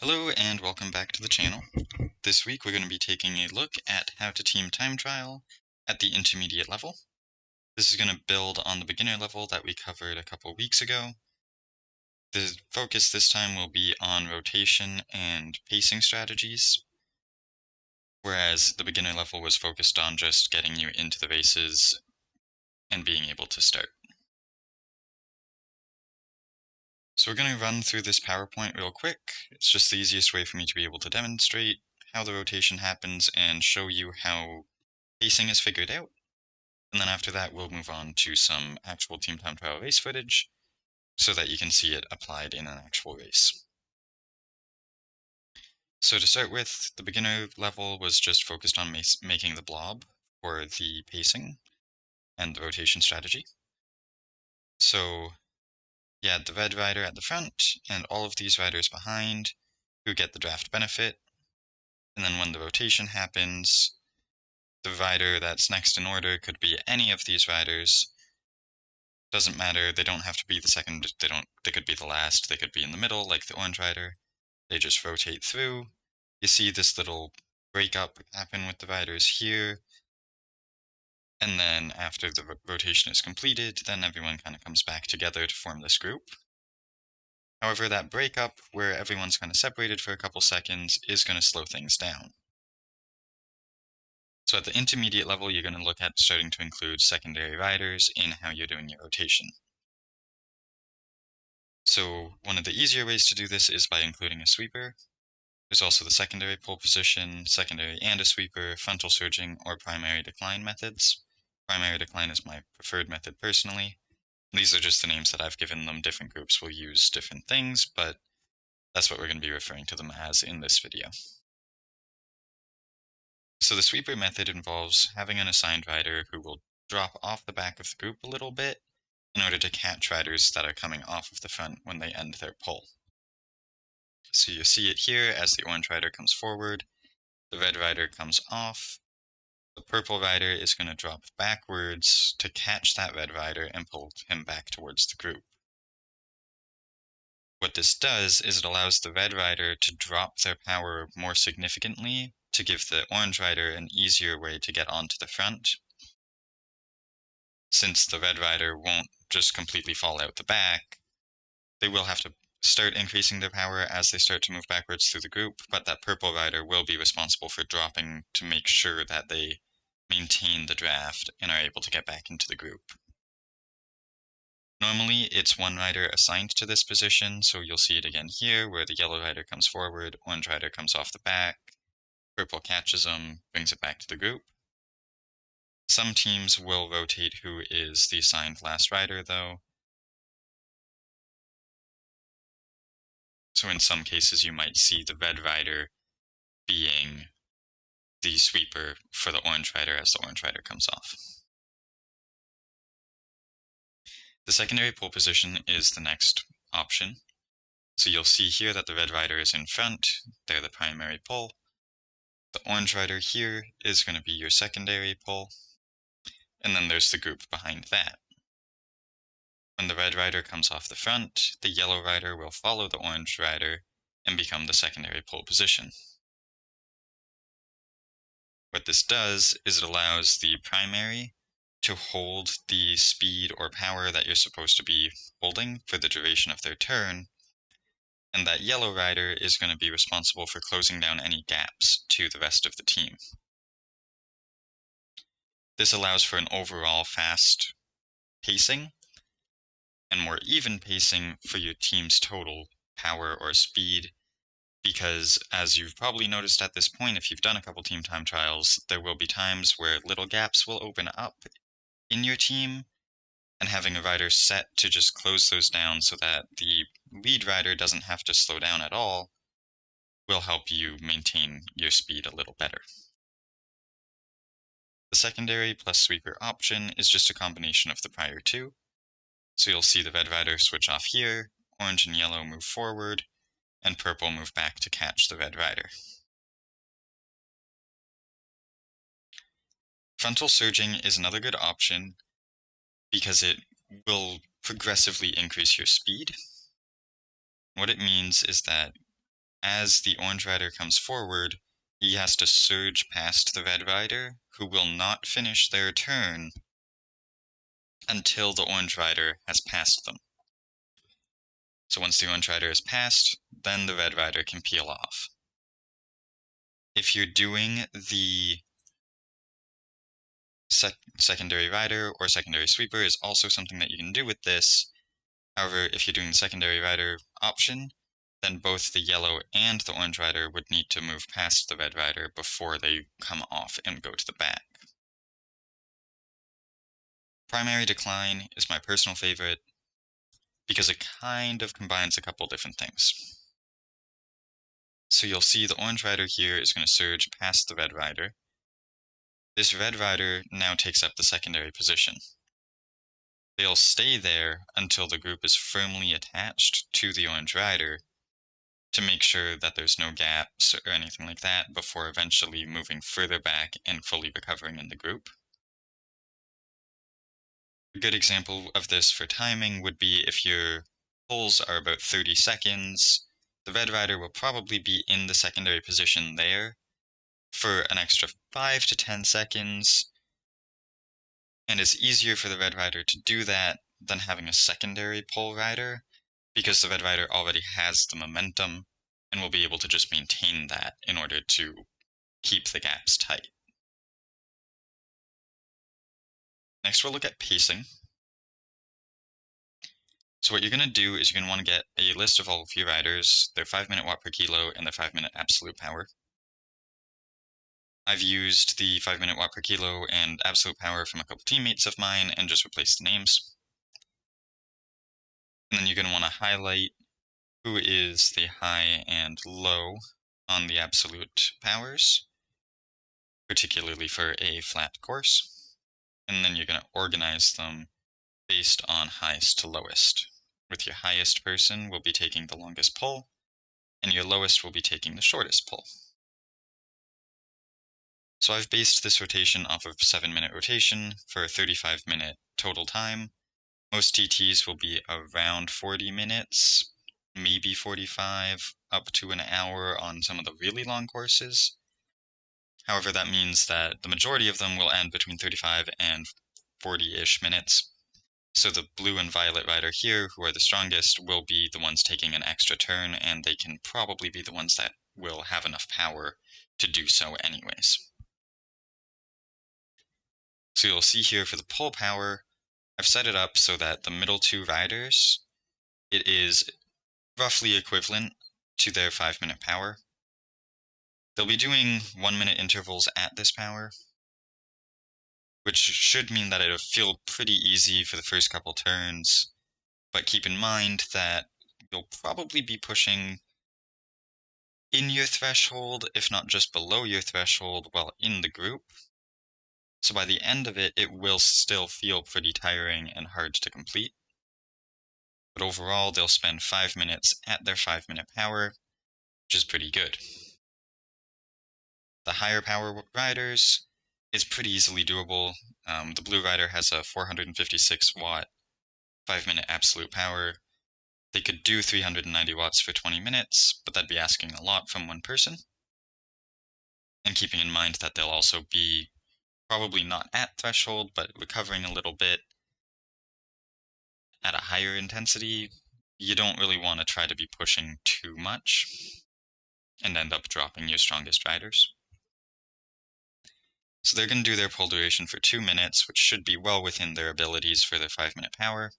Hello and welcome back to the channel. This week we're going to be taking a look at how to team time trial at the intermediate level. This is going to build on the beginner level that we covered a couple weeks ago. The focus this time will be on rotation and pacing strategies, whereas the beginner level was focused on just getting you into the races and being able to start. So we're going to run through this PowerPoint real quick. It's just the easiest way for me to be able to demonstrate how the rotation happens and show you how pacing is figured out. And then after that, we'll move on to some actual team time trial race footage so that you can see it applied in an actual race. So to start with, the beginner level was just focused on making the blob for the pacing and the rotation strategy. So you had the red rider at the front and all of these riders behind who get the draft benefit. And then when the rotation happens, the rider that's next in order could be any of these riders. Doesn't matter, they don't have to be the second, they could be the last, they could be in the middle like the orange rider. They just rotate through. You see this little breakup happen with the riders here. And then after the rotation is completed, then everyone kind of comes back together to form this group. However, that breakup, where everyone's kind of separated for a couple seconds, is going to slow things down. So at the intermediate level, you're going to look at starting to include secondary riders in how you're doing your rotation. So one of the easier ways to do this is by including a sweeper. There's also the secondary pole position, secondary and a sweeper, frontal surging, or primary decline methods. Primary decline is my preferred method personally. These are just the names that I've given them. Different groups will use different things, but that's what we're going to be referring to them as in this video. So the sweeper method involves having an assigned rider who will drop off the back of the group a little bit in order to catch riders that are coming off of the front when they end their pull. So you see it here as the orange rider comes forward, the red rider comes off, the purple rider is going to drop backwards to catch that red rider and pull him back towards the group. What this does is it allows the red rider to drop their power more significantly to give the orange rider an easier way to get onto the front. Since the red rider won't just completely fall out the back, they will have to start increasing their power as they start to move backwards through the group, but that purple rider will be responsible for dropping to make sure that they maintain the draft and are able to get back into the group. Normally, it's one rider assigned to this position, so you'll see it again here, where the yellow rider comes forward, orange rider comes off the back, purple catches him, brings it back to the group. Some teams will rotate who is the assigned last rider, though. So in some cases, you might see the red rider being the sweeper for the orange rider as the orange rider comes off. The secondary pole position is the next option. So you'll see here that the red rider is in front, they're the primary pole. The orange rider here is going to be your secondary pole, and then there's the group behind that. When the red rider comes off the front, the yellow rider will follow the orange rider and become the secondary pole position. What this does is it allows the primary to hold the speed or power that you're supposed to be holding for the duration of their turn, and that yellow rider is going to be responsible for closing down any gaps to the rest of the team. This allows for an overall fast pacing and more even pacing for your team's total power or speed, because as you've probably noticed at this point, if you've done a couple team time trials, there will be times where little gaps will open up in your team, and having a rider set to just close those down so that the lead rider doesn't have to slow down at all will help you maintain your speed a little better. The secondary plus sweeper option is just a combination of the prior two. So you'll see the red rider switch off here, orange and yellow move forward, and purple move back to catch the red rider. Frontal surging is another good option because it will progressively increase your speed. What it means is that as the orange rider comes forward, he has to surge past the red rider, who will not finish their turn until the orange rider has passed them. So once the orange rider is passed, then the red rider can peel off. If you're doing the secondary rider or secondary sweeper is also something that you can do with this. However, if you're doing the secondary rider option, then both the yellow and the orange rider would need to move past the red rider before they come off and go to the back. Primary decline is my personal favorite because it kind of combines a couple different things. So you'll see the orange rider here is going to surge past the red rider. This red rider now takes up the secondary position. They'll stay there until the group is firmly attached to the orange rider to make sure that there's no gaps or anything like that before eventually moving further back and fully recovering in the group. A good example of this for timing would be if your pulls are about 30 seconds, the red rider will probably be in the secondary position there for an extra 5 to 10 seconds, and it's easier for the red rider to do that than having a secondary pull rider, because the red rider already has the momentum and will be able to just maintain that in order to keep the gaps tight. Next, we'll look at pacing. So what you're going to do is you're going to want to get a list of all of your riders, their 5-minute watt per kilo, and their 5-minute absolute power. I've used the 5-minute watt per kilo and absolute power from a couple teammates of mine and just replaced the names. And then you're going to want to highlight who is the high and low on the absolute powers, particularly for a flat course. And then you're going to organize them based on highest to lowest, with your highest person will be taking the longest pull, and your lowest will be taking the shortest pull. So I've based this rotation off of 7-minute rotation for a 35-minute total time. Most TTs will be around 40 minutes, maybe 45, up to an hour on some of the really long courses. However, that means that the majority of them will end between 35 and 40-ish minutes. So the blue and violet rider here, who are the strongest, will be the ones taking an extra turn, and they can probably be the ones that will have enough power to do so anyways. So you'll see here for the pull power, I've set it up so that the middle two riders, it is roughly equivalent to their 5-minute power. They'll be doing 1-minute intervals at this power, which should mean that it'll feel pretty easy for the first couple turns, but keep in mind that you'll probably be pushing in your threshold, if not just below your threshold, while in the group. So by the end of it, it will still feel pretty tiring and hard to complete. But overall, they'll spend 5 minutes at their 5-minute power, which is pretty good. The higher power riders is pretty easily doable. The blue rider has a 456 watt 5-minute absolute power. They could do 390 watts for 20 minutes, but that'd be asking a lot from one person. And keeping in mind that they'll also be probably not at threshold, but recovering a little bit at a higher intensity, you don't really want to try to be pushing too much and end up dropping your strongest riders. So they're going to do their pull duration for 2 minutes, which should be well within their abilities for their 5-minute power.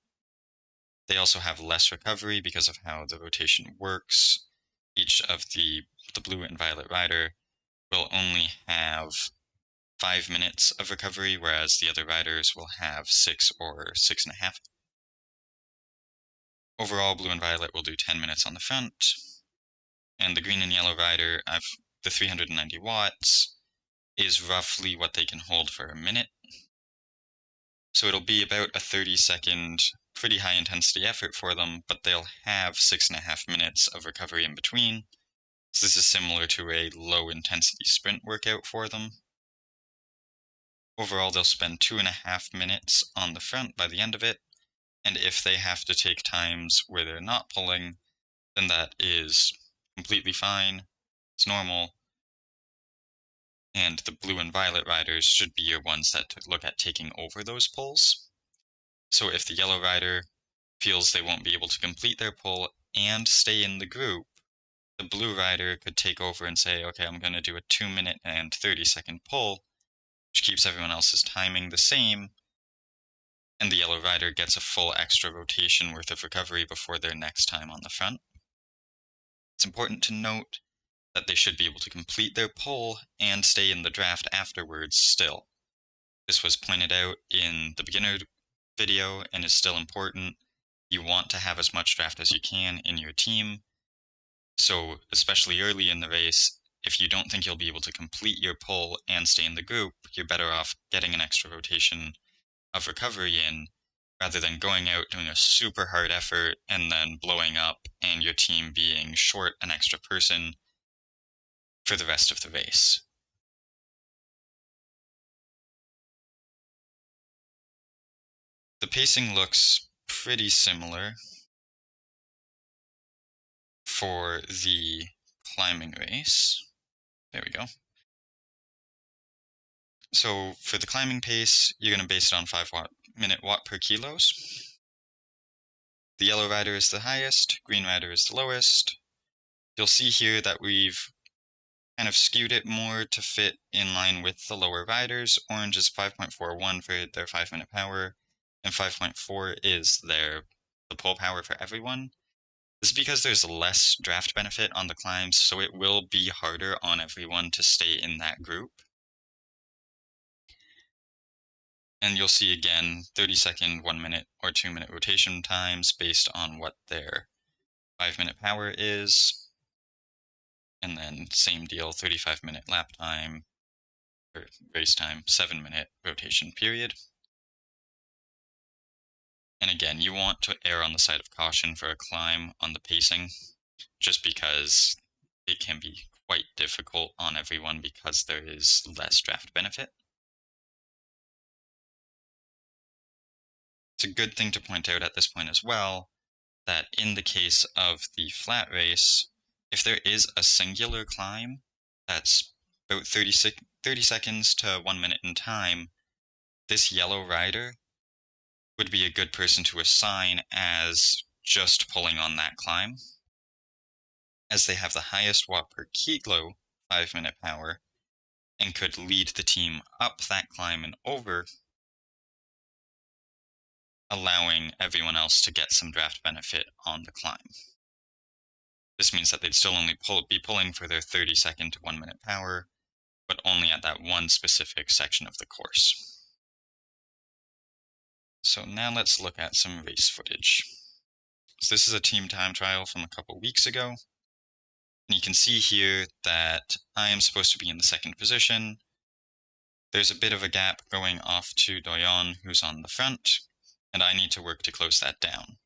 They also have less recovery because of how the rotation works. Each of the blue and violet rider will only have 5 minutes of recovery, whereas the other riders will have 6 or 6.5. Overall, blue and violet will do 10 minutes on the front, and the green and yellow rider, the 390 watts, is roughly what they can hold for a minute. So it'll be about a 30-second, pretty high intensity effort for them, but they'll have 6.5 minutes of recovery in between. So this is similar to a low intensity sprint workout for them. Overall, they'll spend 2.5 minutes on the front by the end of it, and if they have to take times where they're not pulling, then that is completely fine, it's normal, and the blue and violet riders should be your ones that look at taking over those pulls. So if the yellow rider feels they won't be able to complete their pull and stay in the group, the blue rider could take over and say, okay, I'm going to do a 2-minute and 30-second pull, which keeps everyone else's timing the same, and the yellow rider gets a full extra rotation worth of recovery before their next time on the front. It's important to note that they should be able to complete their pull and stay in the draft afterwards still. This was pointed out in the beginner video and is still important. You want to have as much draft as you can in your team. So, especially early in the race, if you don't think you'll be able to complete your pull and stay in the group, you're better off getting an extra rotation of recovery in rather than going out doing a super hard effort and then blowing up and your team being short an extra person for the rest of the race. The pacing looks pretty similar for the climbing race. There we go. So for the climbing pace, you're going to base it on 5-minute watt per kilos. The yellow rider is the highest, green rider is the lowest. You'll see here that we've kind of skewed it more to fit in line with the lower riders. Orange is 5.41 for their 5-minute power, and 5.4 is the pull power for everyone. This is because there's less draft benefit on the climbs, so it will be harder on everyone to stay in that group. And you'll see again 30-second, 1-minute, or 2-minute rotation times based on what their 5-minute power is. And then same deal, 35-minute lap time, or race time, 7-minute rotation period. And again, you want to err on the side of caution for a climb on the pacing, just because it can be quite difficult on everyone because there is less draft benefit. It's a good thing to point out at this point as well that in the case of the flat race, if there is a singular climb that's about 30 seconds to 1 minute in time, this yellow rider would be a good person to assign as just pulling on that climb, as they have the highest watt per kilo 5-minute power and could lead the team up that climb and over, allowing everyone else to get some draft benefit on the climb. This means that they'd still only be pulling for their 30-second to 1-minute power, but only at that one specific section of the course. So now let's look at some race footage. So this is a team time trial from a couple weeks ago. And you can see here that I am supposed to be in the second position. There's a bit of a gap going off to Doyon, who's on the front, and I need to work to close that down.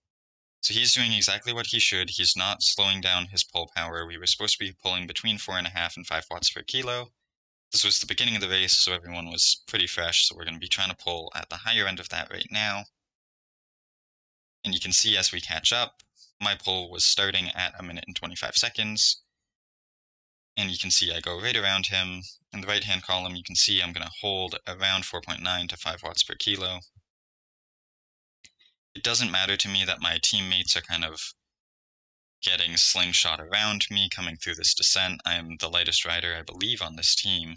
So he's doing exactly what he should. He's not slowing down his pull power. We were supposed to be pulling between 4.5 and 5 watts per kilo. This was the beginning of the race, so everyone was pretty fresh, so we're going to be trying to pull at the higher end of that right now. And you can see as we catch up, my pull was starting at 1 minute and 25 seconds. And you can see I go right around him. In the right-hand column, you can see I'm going to hold around 4.9 to 5 watts per kilo. It doesn't matter to me that my teammates are kind of getting slingshot around me coming through this descent. I am the lightest rider, I believe, on this team.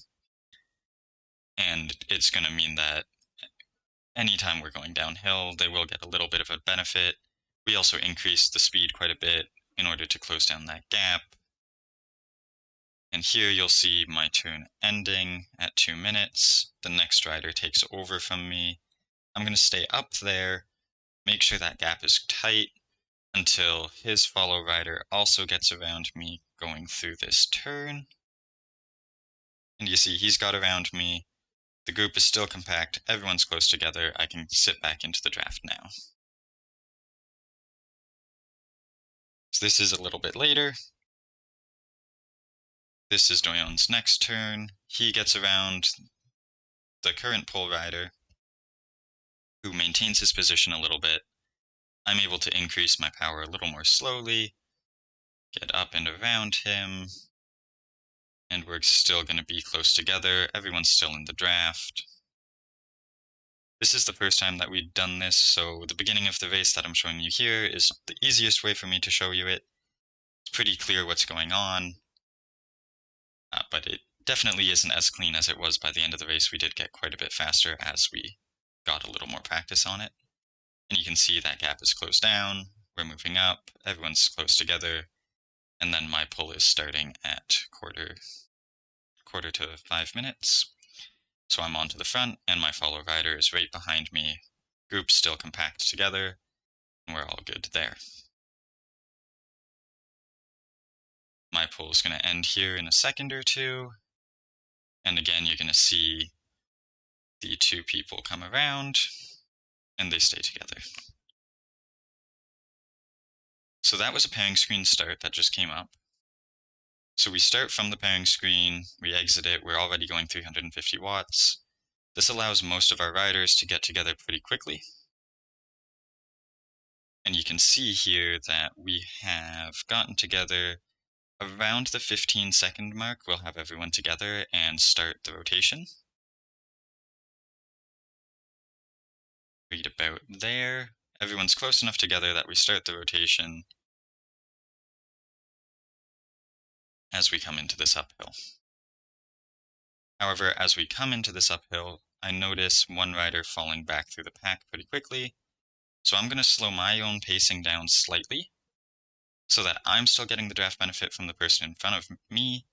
And it's going to mean that anytime we're going downhill, they will get a little bit of a benefit. We also increased the speed quite a bit in order to close down that gap. And here you'll see my turn ending at 2 minutes. The next rider takes over from me. I'm going to stay up there, make sure that gap is tight until his follow rider also gets around me going through this turn. And you see he's got around me. The group is still compact. Everyone's close together. I can sit back into the draft now. So this is a little bit later. This is Doyon's next turn. He gets around the current pole rider, who maintains his position a little bit. I'm able to increase my power a little more slowly, get up and around him, and we're still going to be close together. Everyone's still in the draft. This is the first time that we've done this, so the beginning of the race that I'm showing you here is the easiest way for me to show you it. It's pretty clear what's going on, but it definitely isn't as clean as it was by the end of the race. We did get quite a bit faster as we got a little more practice on it. And you can see that gap is closed down, we're moving up, everyone's close together, and then my pull is starting at quarter to 5 minutes. So I'm onto the front, and my follow rider is right behind me. Group's still compact together, and we're all good there. My pull is going to end here in a second or two, and again you're going to see the two people come around, and they stay together. So that was a pairing screen start that just came up. So we start from the pairing screen, we exit it, we're already going 350 watts. This allows most of our riders to get together pretty quickly. And you can see here that we have gotten together around the 15-second mark. We'll have everyone together and start the rotation. Right about there. Everyone's close enough together that we start the rotation as we come into this uphill. However, as we come into this uphill, I notice one rider falling back through the pack pretty quickly. So I'm going to slow my own pacing down slightly so that I'm still getting the draft benefit from the person in front of me,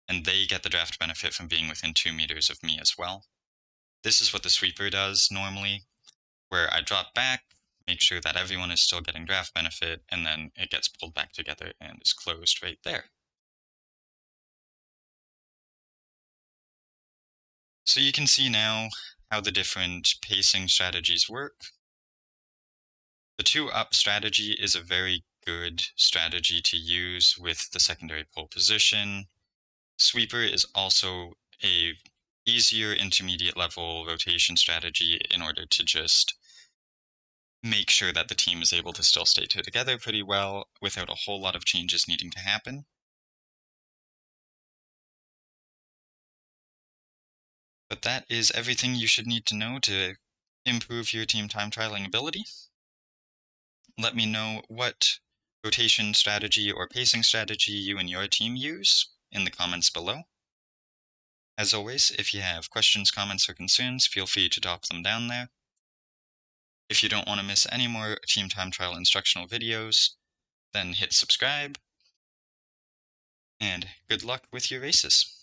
and they get the draft benefit from being within 2 meters of me as well. This is what the sweeper does normally, where I drop back, make sure that everyone is still getting draft benefit, and then it gets pulled back together and is closed right there. So you can see now how the different pacing strategies work. The 2-up strategy is a very good strategy to use with the secondary pole position. Sweeper is also a easier intermediate level rotation strategy in order to just make sure that the team is able to still stay together pretty well without a whole lot of changes needing to happen. But that is everything you should need to know to improve your team time trialing ability. Let me know what rotation strategy or pacing strategy you and your team use in the comments below. As always, if you have questions, comments, or concerns, feel free to drop them down there. If you don't want to miss any more team time trial instructional videos, then hit subscribe, and good luck with your races.